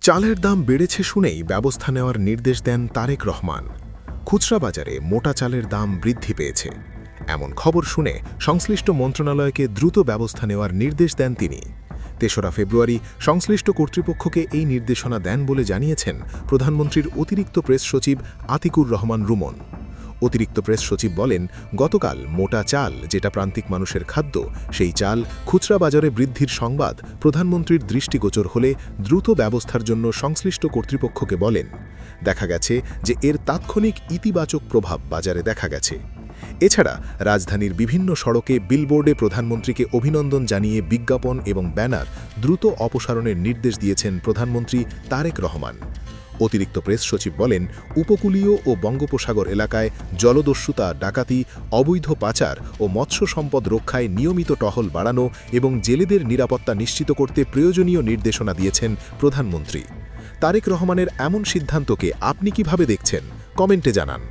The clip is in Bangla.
চালের দাম বেড়েছে শুনেই ব্যবস্থা নেওয়ার নির্দেশ দেন তারেক রহমান। খুচরা বাজারে মোটা চালের দাম বৃদ্ধি পেয়েছে, এমন খবর শুনে সংশ্লিষ্ট মন্ত্রণালয়কে দ্রুত ব্যবস্থা নেওয়ার নির্দেশ দেন তিনি। ৩রা ফেব্রুয়ারি সংশ্লিষ্ট কর্তৃপক্ষকে এই নির্দেশনা দেন বলে জানিয়েছেন প্রধানমন্ত্রীর অতিরিক্ত প্রেস সচিব আতিকুর রহমান রুমন। অতিরিক্ত প্রেস সচিব বলেন, গতকাল মোটা চাল, যেটা প্রান্তিক মানুষের খাদ্য, সেই চাল খুচরা বাজারে বৃদ্ধির সংবাদ প্রধানমন্ত্রীর দৃষ্টিগোচর হলে দ্রুত ব্যবস্থার জন্য সংশ্লিষ্ট কর্তৃপক্ষকে বলেন। দেখা গেছে যে এর তাৎক্ষণিক ইতিবাচক প্রভাব বাজারে দেখা গেছে। এছাড়া রাজধানীর বিভিন্ন সড়কে বিলবোর্ডে প্রধানমন্ত্রীকে অভিনন্দন জানিয়ে বিজ্ঞাপন এবং ব্যানার দ্রুত অপসারণের নির্দেশ দিয়েছেন প্রধানমন্ত্রী তারেক রহমান। অতিরিক্ত প্রেস সচিব বলেন, উপকূলীয় ও বঙ্গোপসাগর এলাকায় জলদস্যুতা, ডাকাতি, অবৈধ পাচার ও মৎস্য সম্পদ রক্ষায় নিয়মিত টহল বাড়ানো এবং জেলেদের নিরাপত্তা নিশ্চিত করতে প্রয়োজনীয় নির্দেশনা দিয়েছেন প্রধানমন্ত্রী। তারেক রহমানের এমন সিদ্ধান্তকে আপনি কিভাবে দেখছেন? কমেন্টে জানান।